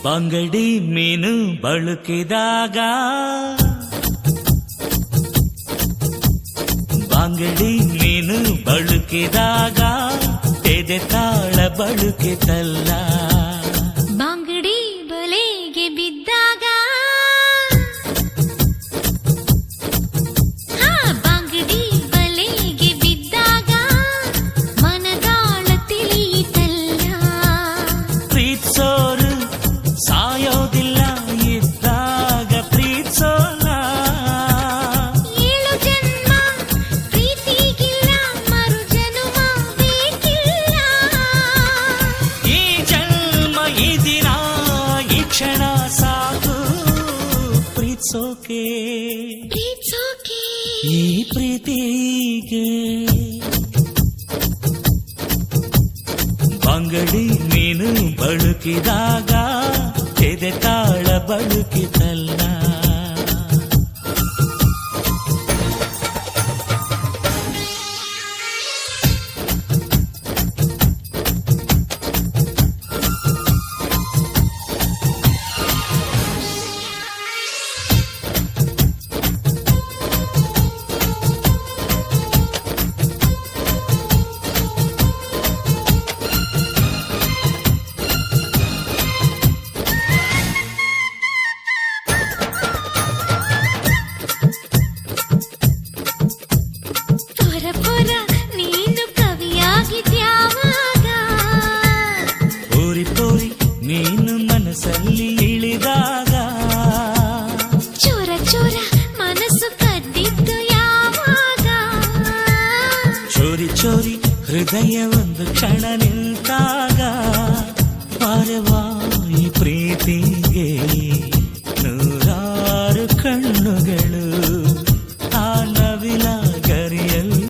ಬಂಗಡಿ ಮೀನು ಬಳುಕಿದಾಗ ಬಂಗಡಿ ಮೀನು ಬಳುಕಿದಾಗ ಎದೆ ತಾಳ ಬಳುಕಿತಲ್ಲ. ಬಂಗಡಿ ಬಲೆಗೆ ಬಿದ್ದಾಗ ಬಂಗಡಿ ಬಲೆಗೆ ಬಿದ್ದಾಗ ಮನದಾಳ ತಿಳಿಯಿತಲ್ಲ. ಪ್ರೀತ್ಸೋರು ಸಾಯೋದಿಲ್ಲ ಇದ್ದಾಗ ಪ್ರೀತ್ಸೋಲ್ಲ. ಏಳು ಜನ್ಮ ಪ್ರೀತಿಗಿಲ್ಲ ಮರು ಜನುಮ ಬೇಕಿಲ್ಲ. ಈ ಜನ್ಮ ಈ ದಿನ ಈ ಕ್ಷಣ ಸಾಕು ಪ್ರೀತ್ಸೋಕೆ ಪ್ರೀತ್ಸೋಕೆ ಈ ಪ್ರೀತಿಗೆ. ಬಂಗಡಿ ಮೀನು ಬಳುಕಿದಾಗ ಎದೆ ತಾಳ ಬಳುಕಿತಲ್ಲ. ಪೊರ ಪೊರ ನೀನು ಕವಿಯಾಗಿದ್ಯಾವಾಗ. ಪೋರಿ ಪೋರಿ ನೀನು ಮನಸ್ಸಲ್ಲಿ ಇಳಿದಾಗ ಚೋರ ಚೋರ ಮನಸ್ಸು ಕದ್ದಿದ್ದು ಯಾವಾಗ. ಚೋರಿ ಚೋರಿ ಹೃದಯ ಒಂದು ಕ್ಷಣ ನಿಂತಾಗ ಪಾರವಾಯಿ ಪ್ರೀತಿಗೆ ನೂರಾರು ಕಣ್ಣುಗಳು.